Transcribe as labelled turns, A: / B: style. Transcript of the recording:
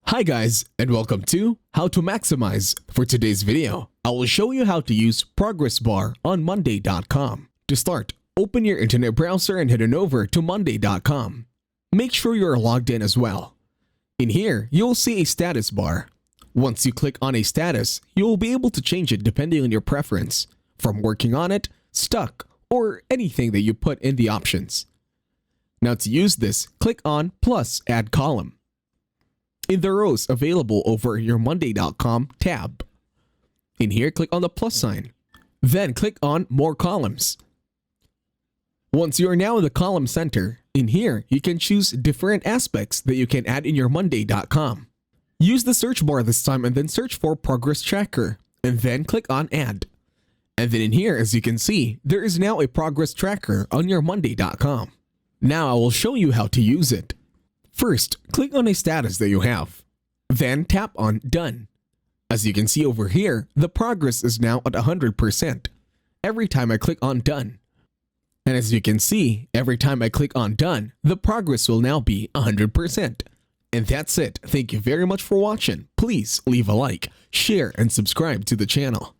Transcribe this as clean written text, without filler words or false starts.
A: Hi guys, and welcome to How to Maximize. For today's video, I will show you how to use Progress Bar on Monday.com. To start, open your internet browser and head on over to Monday.com. Make sure you are logged in as well. In here, you'll see a status bar. Once you click on a status, you will be able to change it depending on your preference, from working on it, stuck, or anything that you put in the options. Now to use this, click on plus add column in the rows available over your Monday.com tab. In here, click on the plus sign. Then click on more columns. Once you are now in the column center, in here you can choose different aspects that you can add in your Monday.com. Use the search bar this time and then search for Progress Tracker and then click on add. And then in here, as you can see, there is now a progress tracker on your Monday.com. Now I will show you how to use it. First, click on a status that you have. Then tap on Done. As you can see over here, the progress is now at 100% every time I click on Done. And as you can see, every time I click on Done, the progress will now be 100%. And that's it. Thank you very much for watching. Please leave a like, share, and subscribe to the channel.